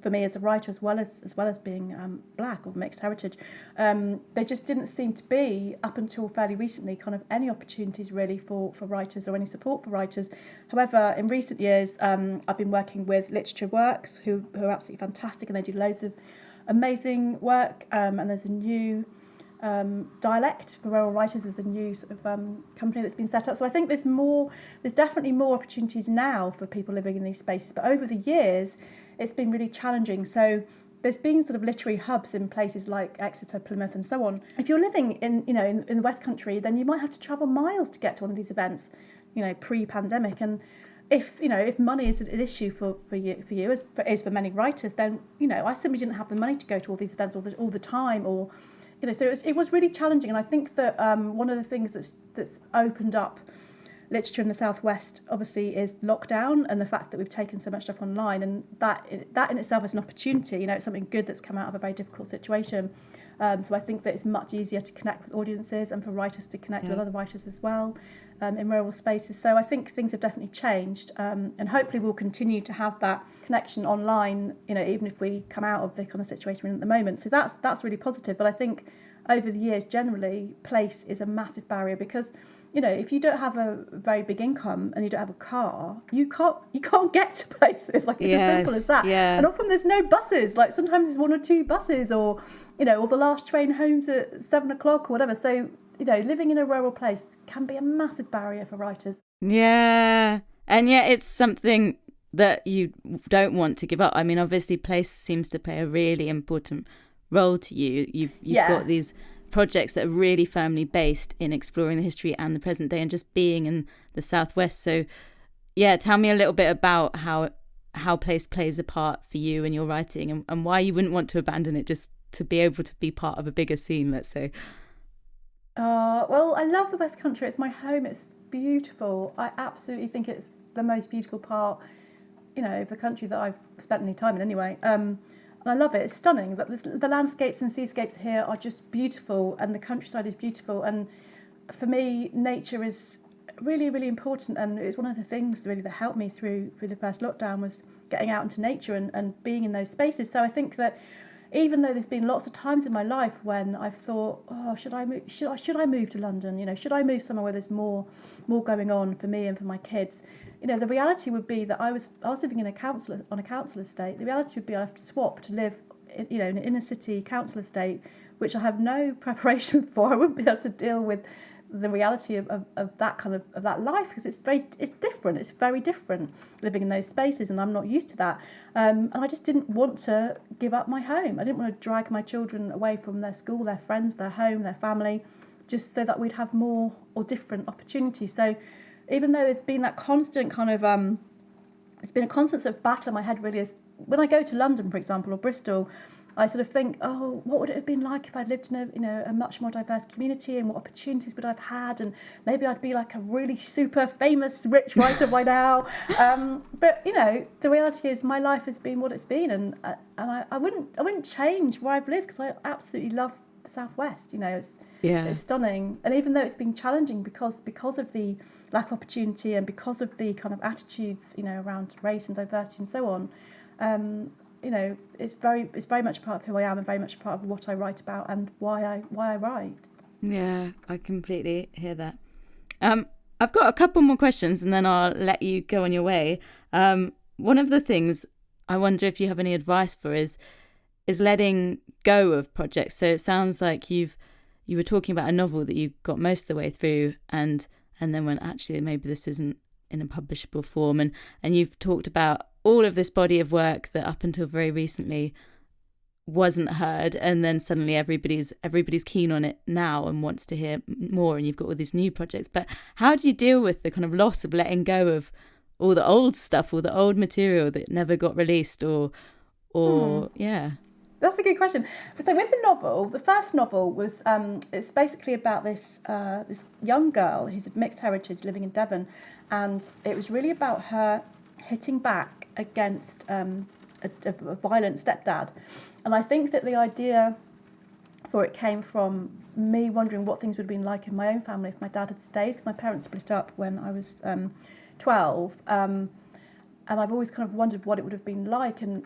for me as a writer, as well as being black or mixed heritage. There just didn't seem to be, up until fairly recently, kind of any opportunities really for writers, or any support for writers. However, in recent years, I've been working with Literature Works, who are absolutely fantastic, and they do loads of amazing work, and there's a new dialect for rural writers. There's a new sort of company that's been set up. So I think there's definitely more opportunities now for people living in these spaces. But over the years, it's been really challenging. So there's been sort of literary hubs in places like Exeter, Plymouth, and so on. If you're living in the West Country, then you might have to travel miles to get to one of these events, pre-pandemic. And if money is an issue for you as it is for many writers, then I simply didn't have the money to go to all these events all the time, or so it was really challenging. And I think that one of the things that's opened up literature in the Southwest obviously is lockdown, and the fact that we've taken so much stuff online, and that in itself is an opportunity. It's something good that's come out of a very difficult situation. So I think that it's much easier to connect with audiences and for writers to connect with other writers as well in rural spaces. So I think things have definitely changed, and hopefully we'll continue to have that connection online, even if we come out of the kind of situation we're in at the moment. So that's really positive. But I think over the years, generally, place is a massive barrier because, if you don't have a very big income and you don't have a car, you can't get to places. Like, it's as simple as that. Yeah. And often there's no buses. Like, sometimes there's one or two buses, or or the last train home's at 7:00 or whatever. So living in a rural place can be a massive barrier for writers. Yeah, and yet it's something that you don't want to give up. I mean, obviously, place seems to play a really important role to you. You've got these projects that are really firmly based in exploring the history and the present day and just being in the Southwest. So yeah, tell me a little bit about how place plays a part for you in your writing, and why you wouldn't want to abandon it just to be able to be part of a bigger scene, let's say. Well, I love the West Country. It's my home. It's beautiful. I absolutely think it's the most beautiful part, of the country that I've spent any time in anyway. And I love it. It's stunning. But the landscapes and seascapes here are just beautiful, and the countryside is beautiful. And for me, nature is really, really important. And it's one of the things really that helped me through the first lockdown was getting out into nature and being in those spaces. So I think that even though there's been lots of times in my life when I've thought, should I move to London? Should I move somewhere where there's more going on for me and for my kids? The reality would be that I was living on a council estate. The reality would be I'd have to swap to live in an inner city council estate, which I have no preparation for. I wouldn't be able to deal with the reality of that kind of that life, because it's different. It's very different living in those spaces, and I'm not used to that. And I just didn't want to give up my home. I didn't want to drag my children away from their school, their friends, their home, their family, just so that we'd have more or different opportunities. So even though there's been that constant kind of it's been a constant sort of battle in my head, really, is when I go to London, for example, or Bristol, I sort of think, what would it have been like if I'd lived in a much more diverse community, and what opportunities would I have had, and maybe I'd be like a really super famous rich writer by now. But the reality is my life has been what it's been, and I wouldn't change where I've lived, because I absolutely love the Southwest. It's stunning, and even though it's been challenging because of the lack of opportunity and because of the kind of attitudes around race and diversity and so on. It's very much a part of who I am, and very much a part of what I write about and why I write. Yeah, I completely hear that. I've got a couple more questions, and then I'll let you go on your way. One of the things I wonder if you have any advice for is letting go of projects. So it sounds like you were talking about a novel that you got most of the way through, and then went, actually, maybe this isn't in a publishable form, and you've talked about all of this body of work that up until very recently wasn't heard, and then suddenly everybody's keen on it now and wants to hear more, and you've got all these new projects. But how do you deal with the kind of loss of letting go of all the old stuff, all the old material that never got released, or yeah? That's a good question. So with the novel, the first novel was it's basically about this young girl who's of mixed heritage living in Devon, and it was really about her hitting back against a violent stepdad. And I think that the idea for it came from me wondering what things would have been like in my own family if my dad had stayed, because my parents split up when I was 12. And I've always kind of wondered what it would have been like. And,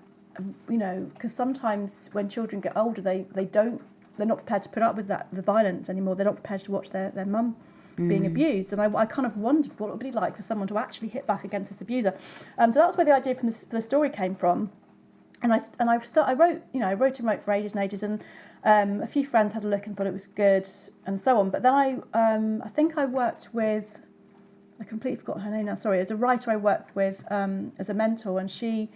because sometimes when children get older, they're not prepared to put up with the violence anymore. They're not prepared to watch their mum being abused, and I kind of wondered what it would be like for someone to actually hit back against this abuser. So that's where the idea for the story came from. I wrote and wrote for ages and ages, and a few friends had a look and thought it was good and so on. But then I think I worked with, I completely forgot her name now, sorry, as a writer I worked with as a mentor, and she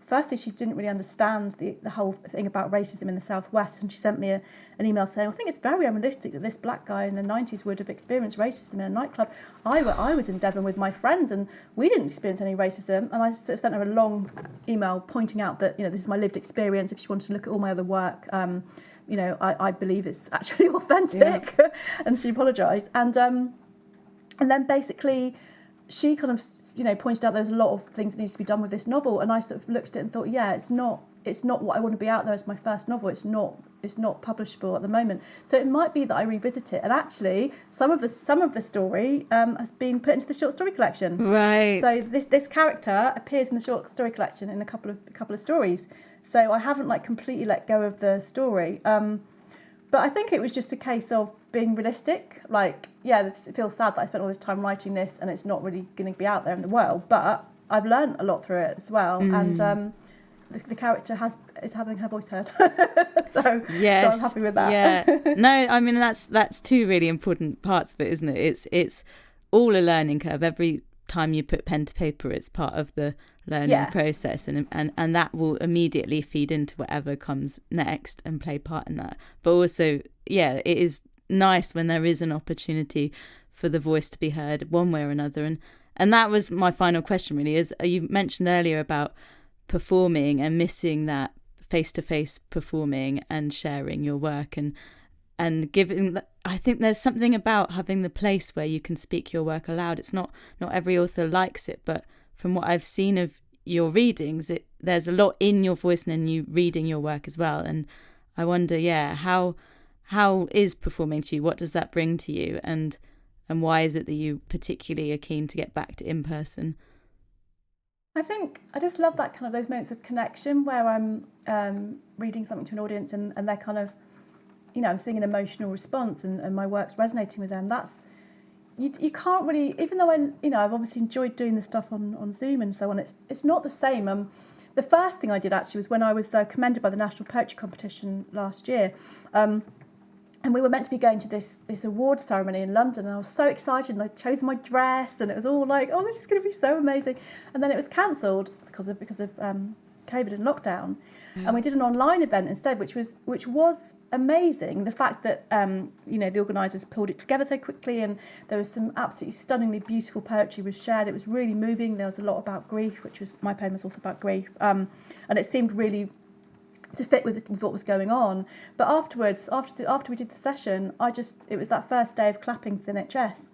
didn't really understand the whole thing about racism in the Southwest, and she sent me an email saying, I think it's very unrealistic that this black guy in the 90s would have experienced racism in a nightclub. I was in Devon with my friends and we didn't experience any racism, and I sort of sent her a long email pointing out that, this is my lived experience. If she wanted to look at all my other work, I believe it's actually authentic. Yeah. And she apologised. And then basically she kind of, pointed out there's a lot of things that needs to be done with this novel, and I sort of looked at it and thought, yeah, it's not what I want to be out there as my first novel. It's not publishable at the moment. So it might be that I revisit it, and actually some of the story has been put into the short story collection. Right. So this character appears in the short story collection in a couple of stories. So I haven't completely let go of the story. But I think it was just a case of being realistic. It feels sad that I spent all this time writing this and it's not really going to be out there in the world. But I've learned a lot through it as well. And the character is having her voice heard. So I'm happy with that. Yeah. No, I mean, that's two really important parts of it, isn't it? It's all a learning curve. Every time you put pen to paper, it's part of the learning process, and that will immediately feed into whatever comes next and play part in that. But also, it is nice when there is an opportunity for the voice to be heard one way or another. And that was my final question, really, is you mentioned earlier about performing and missing that face-to-face performing and sharing your work, and giving, I think there's something about having the place where you can speak your work aloud. It's not every author likes it, but from what I've seen of your readings, there's a lot in your voice and in you reading your work as well. And I wonder, how is performing to you? What does that bring to you? And why is it that you particularly are keen to get back to in-person? I think I just love that kind of those moments of connection where I'm reading something to an audience and they're kind of, I'm seeing an emotional response and my work's resonating with them. That's, you can't really, even though I've obviously enjoyed doing the stuff on Zoom and so on, it's not the same. The first thing I did actually was when I was commended by the National Poetry Competition last year. And we were meant to be going to this award ceremony in London, and I was so excited, and I chose my dress, and it was all like, oh, this is going to be so amazing. And then it was cancelled because of COVID and lockdown, and we did an online event instead, which was amazing. The fact that the organisers pulled it together so quickly, and there was some absolutely stunningly beautiful poetry was shared. It was really moving. There was a lot about grief, my poem was also about grief, and it seemed really to fit with what was going on. But afterwards, after we did the session, it was that first day of clapping for the NHS,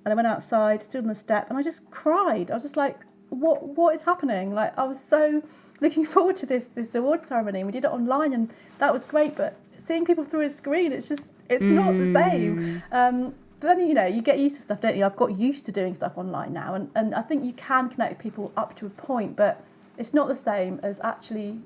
and I went outside, stood on the step, and I just cried. I was just like, what is happening? Like, I was so looking forward to this award ceremony, and we did it online, and that was great, but seeing people through a screen, it's not the same. But then, you get used to stuff, don't you? I've got used to doing stuff online now, and I think you can connect with people up to a point, but it's not the same as actually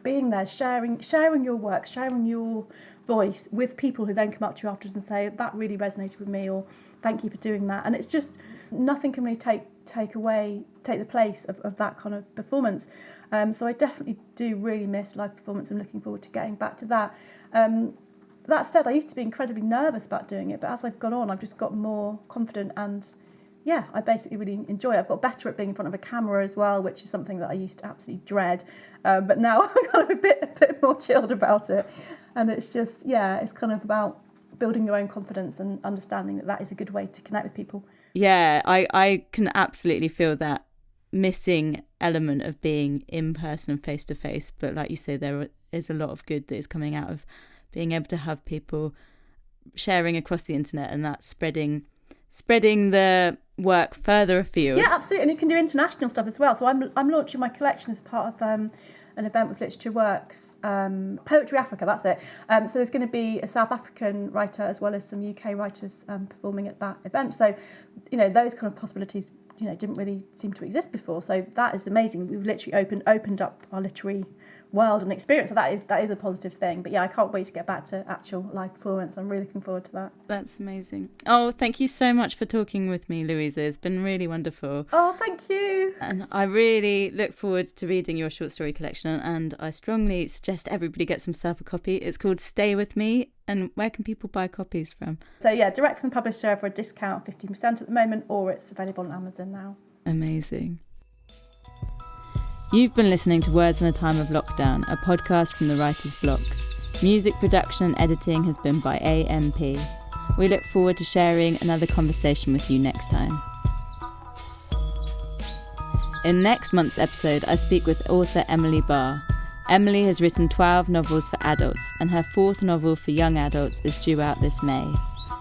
being there, sharing your work, sharing your voice with people who then come up to you afterwards and say, that really resonated with me, or thank you for doing that. And it's just, nothing can really take the place of that kind of performance. So I definitely do really miss live performance. I'm looking forward to getting back to that. That said, I used to be incredibly nervous about doing it, but as I've gone on, I've just got more confident, and I basically really enjoy it. I've got better at being in front of a camera as well, which is something that I used to absolutely dread. But now I'm kind of a bit more chilled about it. And it's just, it's kind of about building your own confidence and understanding that is a good way to connect with people. Yeah, I can absolutely feel that missing element of being in person and face to face. But like you say, there is a lot of good that is coming out of being able to have people sharing across the internet, and that spreading the work further afield. Yeah, absolutely. And you can do international stuff as well. So I'm launching my collection as part of an event with Literature Works, Poetry Africa, that's it. So there's going to be a South African writer as well as some UK writers performing at that event. So, those kind of possibilities, didn't really seem to exist before. So that is amazing. We've literally opened up our literary world and experience. So that is a positive thing. But yeah, I can't wait to get back to actual live performance. I'm really looking forward to that. That's amazing. Oh, thank you so much for talking with me, Louisa. It's been really wonderful. Oh, thank you. And I really look forward to reading your short story collection, and I strongly suggest everybody gets themselves a copy. It's called Stay With Me. And where can people buy copies from? So yeah, direct from the publisher for a discount, 15% at the moment, or it's available on Amazon now. Amazing. You've been listening to Words in a Time of Lockdown, a podcast from the Writer's Block. Music production and editing has been by AMP. We look forward to sharing another conversation with you next time. In next month's episode, I speak with author Emily Barr. Emily has written 12 novels for adults, and her 4th novel for young adults is due out this May.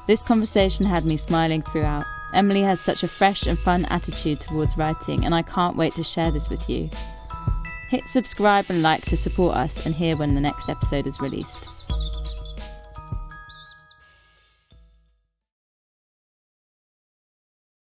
This conversation had me smiling throughout. Emily has such a fresh and fun attitude towards writing, and I can't wait to share this with you. Hit subscribe and like to support us and hear when the next episode is released.